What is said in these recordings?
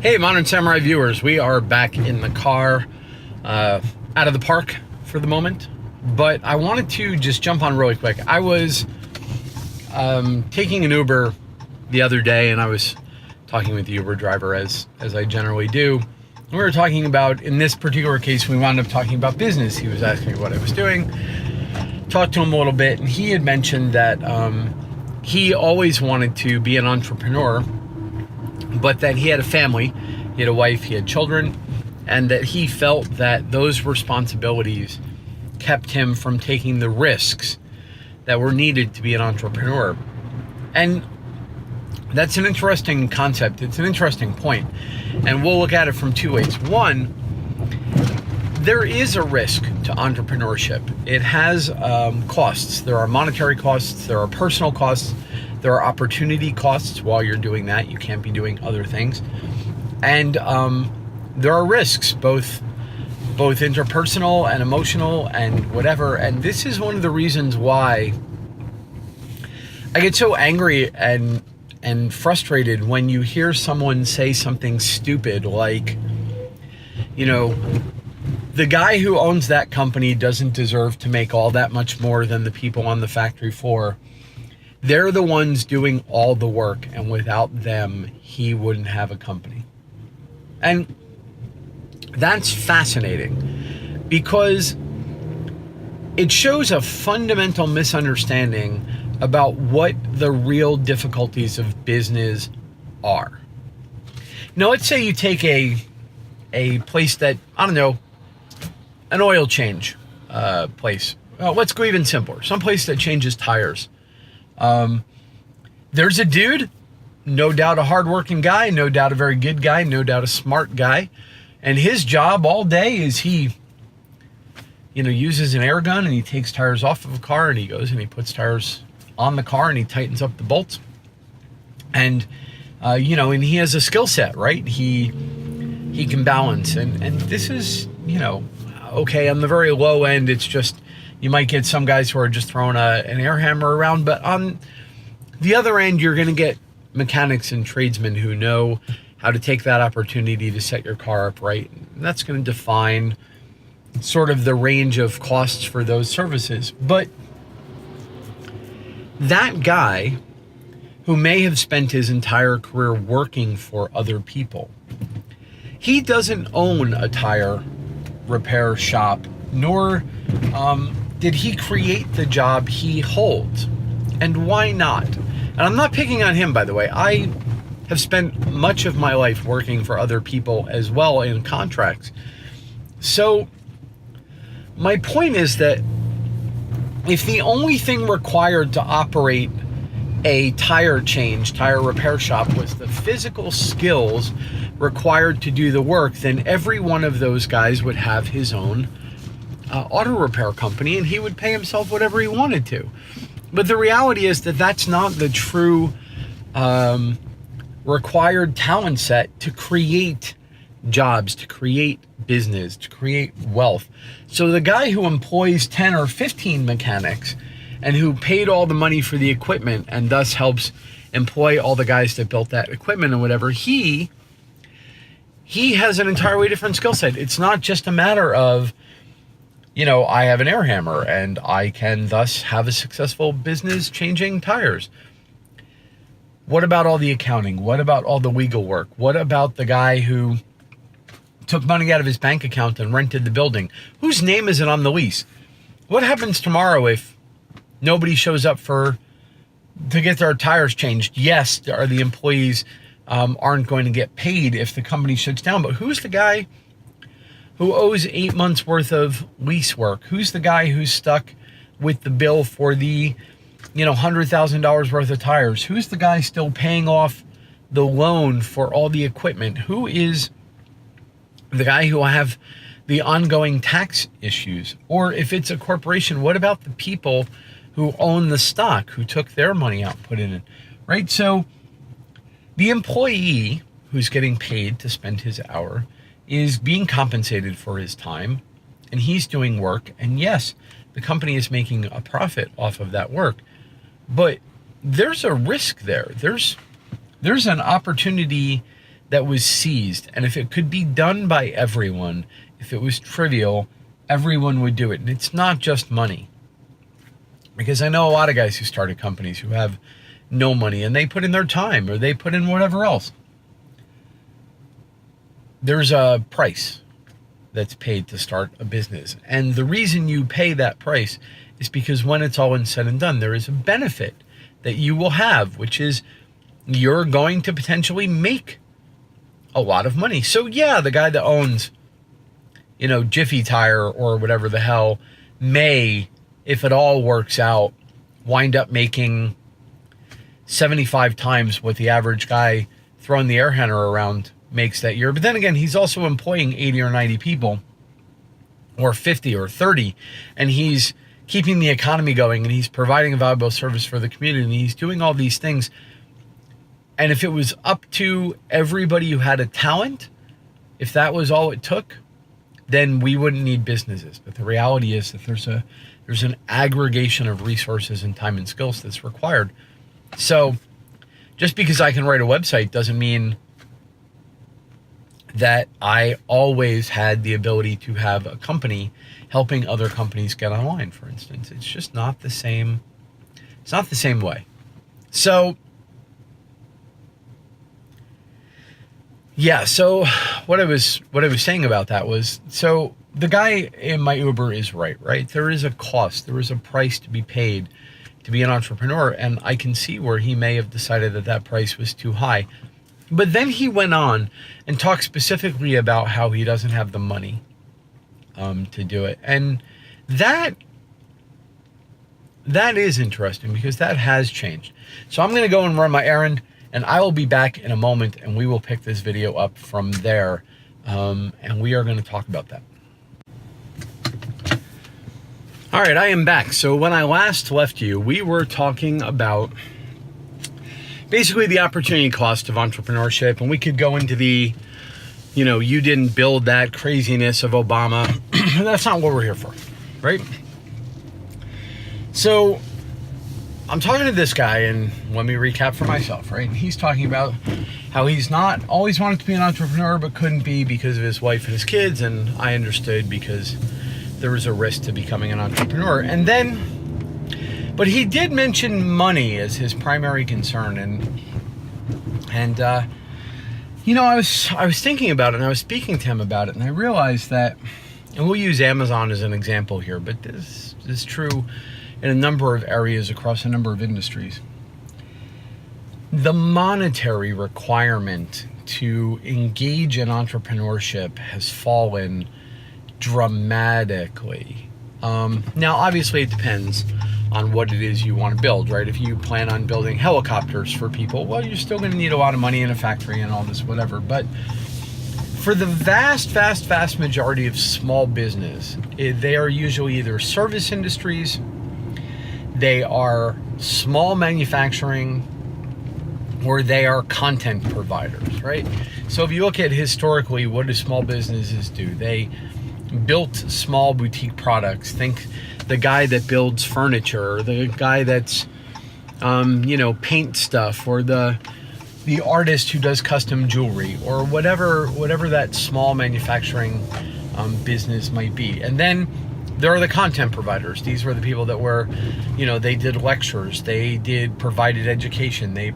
Hey, Modern Samurai viewers, we are back in the car, out of the park for the moment, but I wanted to just jump on really quick. I was taking an Uber the other day, and I was talking with the Uber driver as I generally do. We were talking about, in this particular case, we wound up talking about business. He was asking me what I was doing, talked to him a little bit, and he had mentioned that he always wanted to be an entrepreneur, but that he had a family, he had a wife, he had children, and that he felt that those responsibilities kept him from taking the risks that were needed to be an entrepreneur. And that's an interesting concept. It's an interesting point. And we'll look at it from two ways. One, there is a risk to entrepreneurship. It has costs. There are monetary costs, there are personal costs, there are opportunity costs while you're doing that. You can't be doing other things. And there are risks, both interpersonal and emotional and whatever. And this is one of the reasons why I get so angry and frustrated when you hear someone say something stupid like, you know, the guy who owns that company doesn't deserve to make all that much more than the people on the factory floor. They're the ones doing all the work, and without them, he wouldn't have a company. And that's fascinating because it shows a fundamental misunderstanding about what the real difficulties of business are. Now, let's say you take a place that, I don't know, an oil change place. Well, let's go even simpler. Some place that changes tires. There's a dude, no doubt a hardworking guy, no doubt a very good guy, no doubt a smart guy. And his job all day is he, uses an air gun and he takes tires off of a car and he goes and he puts tires on the car and he tightens up the bolts. And, and he has a skill set, right? He can balance. And this is, okay, on the very low end, it's just, you might get some guys who are just throwing an air hammer around, but on the other end, you're going to get mechanics and tradesmen who know how to take that opportunity to set your car up right. And that's going to define sort of the range of costs for those services. But that guy who may have spent his entire career working for other people, he doesn't own a tire repair shop, nor did he create the job he holds. And why not? And I'm not picking on him, by the way. I have spent much of my life working for other people as well in contracts. So my point is that if the only thing required to operate a tire repair shop was the physical skills required to do the work, then every one of those guys would have his own auto repair company, and he would pay himself whatever he wanted to. But the reality is that that's not the true required talent set to create jobs, to create business, to create wealth. So the guy who employs 10 or 15 mechanics and who paid all the money for the equipment and thus helps employ all the guys that built that equipment and whatever, he has an entirely different skill set. It's not just a matter of, I have an air hammer and I can thus have a successful business changing tires. What about all the accounting? What about all the legal work? What about the guy who took money out of his bank account and rented the building? Whose name is it on the lease? What happens tomorrow if nobody shows up to get their tires changed? Yes, are the employees aren't going to get paid if the company shuts down, but who's the guy who owes 8 months worth of lease work? Who's the guy who's stuck with the bill for the, $100,000 worth of tires? Who's the guy still paying off the loan for all the equipment? Who is the guy who will have the ongoing tax issues? Or if it's a corporation, what about the people who own the stock, who took their money out, put it in, right? So the employee who's getting paid to spend his hour is being compensated for his time, and he's doing work. And yes, the company is making a profit off of that work, but there's a risk there. There's an opportunity that was seized. And if it could be done by everyone, if it was trivial, everyone would do it. And it's not just money. Because I know a lot of guys who started companies who have no money, and they put in their time or they put in whatever else. There's a price that's paid to start a business. And the reason you pay that price is because when it's all said and done, there is a benefit that you will have, which is you're going to potentially make a lot of money. So yeah, the guy that owns, Jiffy Tire or whatever the hell may, if it all works out, wind up making 75 times what the average guy throwing the air handler around makes that year. But then again, he's also employing 80 or 90 people, or 50 or 30, and he's keeping the economy going, and he's providing a valuable service for the community, and he's doing all these things. And if it was up to everybody who had a talent, if that was all it took, then we wouldn't need businesses. But the reality is that there's an aggregation of resources and time and skills that's required. So just because I can write a website doesn't mean that I always had the ability to have a company helping other companies get online, for instance. It's just not the same. It's not the same way. So yeah, so what I was saying about that was, so the guy in my Uber is right? There is a cost, there is a price to be paid to be an entrepreneur, and I can see where he may have decided that that price was too high. But then he went on and talked specifically about how he doesn't have the money to do it. And that is interesting, because that has changed. So I'm going to go and run my errand, and I will be back in a moment, and we will pick this video up from there. And we are going to talk about that. All right, I am back. So when I last left you, we were talking about basically the opportunity cost of entrepreneurship, and we could go into the, you didn't build that craziness of Obama. That's not what we're here for, right? So I'm talking to this guy, and let me recap for myself, right? He's talking about how he's not always wanted to be an entrepreneur, but couldn't be because of his wife and his kids, and I understood because there was a risk to becoming an entrepreneur. And then, but he did mention money as his primary concern, and I was thinking about it, and I was speaking to him about it, and I realized that, and we'll use Amazon as an example here, but this is true in a number of areas across a number of industries. The monetary requirement to engage in entrepreneurship has fallen dramatically. Now, obviously, it depends on what it is you want to build, right? If you plan on building helicopters for people, well, you're still going to need a lot of money in a factory and all this, whatever. But for the vast majority of small business, they are usually either service industries, they are small manufacturing, or they are content providers, right? So if you look at historically, what do small businesses do? They built small boutique products. Think the guy that builds furniture, or the guy that's, paint stuff, or the artist who does custom jewelry, or whatever that small manufacturing business might be. And then there are the content providers. These were the people that were, they did lectures, they provided education, they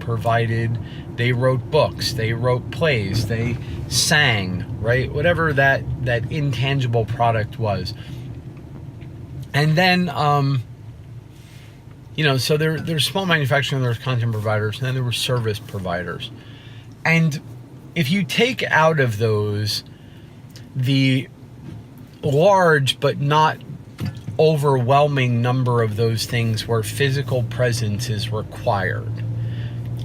wrote books, they wrote plays, they sang, right? Whatever that intangible product was. And then, so there's small manufacturing, there's content providers, and then there were service providers. And if you take out of those the large but not overwhelming number of those things where physical presence is required,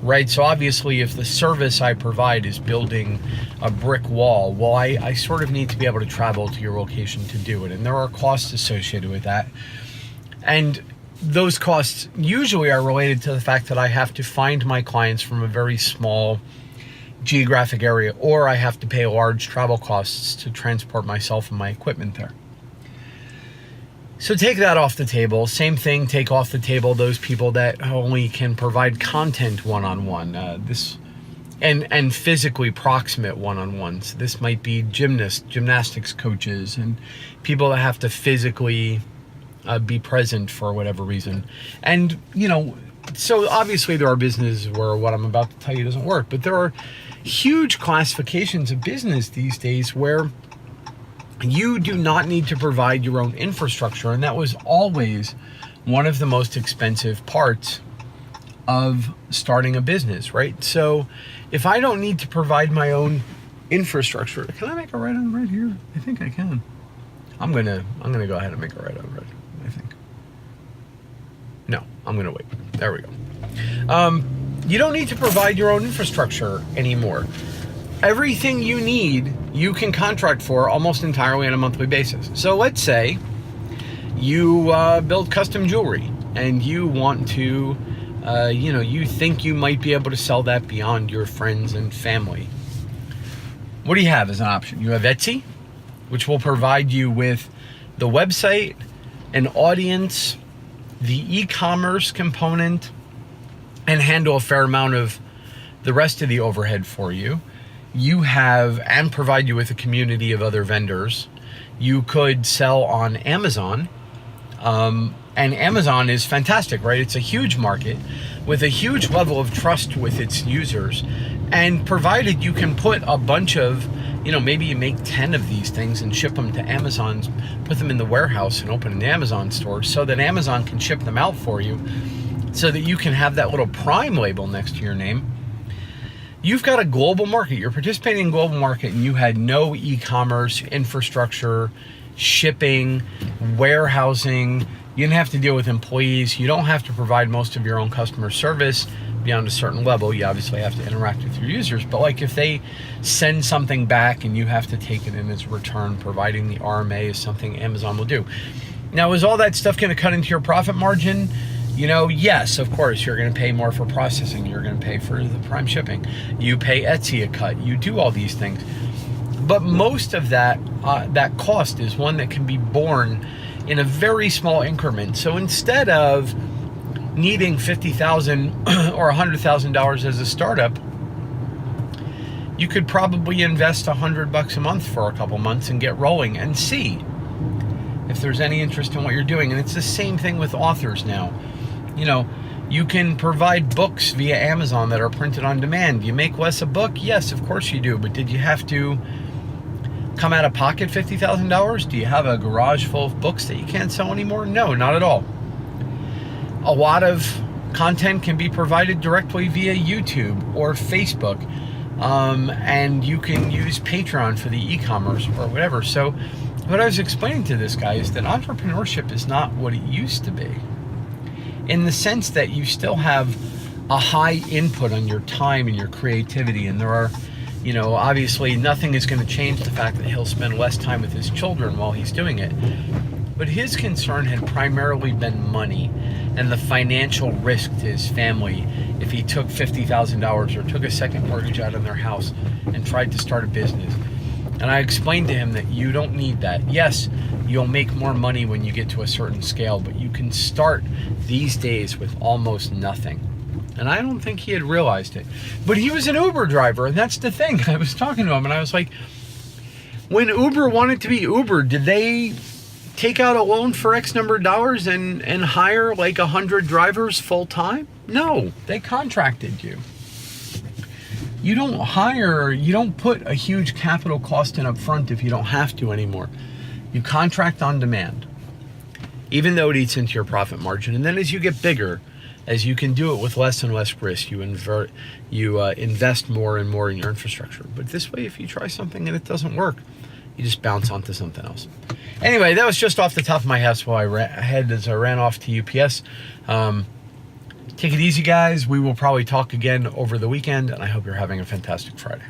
right? So obviously, if the service I provide is building a brick wall, well, I sort of need to be able to travel to your location to do it, and there are costs associated with that. And those costs usually are related to the fact that I have to find my clients from a very small geographic area, or I have to pay large travel costs to transport myself and my equipment there. So take that off the table. Same thing, take off the table those people that only can provide content one-on-one. This and physically proximate one-on-ones. This might be gymnastics coaches, and people that have to physically be present for whatever reason. And, you know, so obviously there are businesses where what I'm about to tell you doesn't work, but there are huge classifications of business these days where you do not need to provide your own infrastructure, and that was always one of the most expensive parts of starting a business, right? So if I don't need to provide my own infrastructure, can I make a right on red here? I think I can. I'm gonna go ahead and make a right on red, I think. No, I'm gonna wait. There we go. You don't need to provide your own infrastructure anymore. Everything you need, you can contract for almost entirely on a monthly basis. So let's say you build custom jewelry and you want to, you know, you think you might be able to sell that beyond your friends and family. What do you have as an option? You have Etsy, which will provide you with the website, an audience, the e-commerce component, and handle a fair amount of the rest of the overhead for you. You have, and provide you with a community of other vendors. You could sell on Amazon, and Amazon is fantastic, right? It's a huge market with a huge level of trust with its users, and provided you can put a bunch of, you know, maybe you make 10 of these things and ship them to Amazon, put them in the warehouse and open an Amazon store so that Amazon can ship them out for you, so that you can have that little Prime label next to your name. You've got a global market. You're participating in a global market, and you had no e-commerce infrastructure, shipping, warehousing. You didn't have to deal with employees. You don't have to provide most of your own customer service beyond a certain level. You obviously have to interact with your users, but like if they send something back and you have to take it in as a return, providing the RMA is something Amazon will do. Now, is all that stuff going to cut into your profit margin? You know, yes, of course, you're going to pay more for processing. You're going to pay for the Prime shipping. You pay Etsy a cut. You do all these things. But most of that, that cost is one that can be borne in a very small increment. So instead of needing $50,000 or $100,000 as a startup, you could probably invest $100 a month for a couple months and get rolling and see if there's any interest in what you're doing. And it's the same thing with authors now. You know, you can provide books via Amazon that are printed on demand. You make less a book? Yes, of course you do. But did you have to come out of pocket $50,000? Do you have a garage full of books that you can't sell anymore? No, not at all. A lot of content can be provided directly via YouTube or Facebook. And you can use Patreon for the e-commerce or whatever. So what I was explaining to this guy is that entrepreneurship is not what it used to be, in the sense that you still have a high input on your time and your creativity. And there are, you know, obviously nothing is going to change the fact that he'll spend less time with his children while he's doing it. But his concern had primarily been money and the financial risk to his family if he took $50,000 or took a second mortgage out on their house and tried to start a business. And I explained to him that you don't need that. Yes, you'll make more money when you get to a certain scale, but you can start these days with almost nothing. And I don't think he had realized it. But he was an Uber driver, and that's the thing. I was talking to him, and I was like, when Uber wanted to be Uber, did they take out a loan for X number of dollars and hire like 100 drivers full time? No, they contracted you. You don't hire, you don't put a huge capital cost in up front if you don't have to anymore. You contract on demand, even though it eats into your profit margin. And then as you get bigger, as you can do it with less and less risk, you invest more and more in your infrastructure. But this way, if you try something and it doesn't work, you just bounce onto something else. Anyway, that was just off the top of my head while I ran off to UPS. Take it easy, guys. We will probably talk again over the weekend, and I hope you're having a fantastic Friday.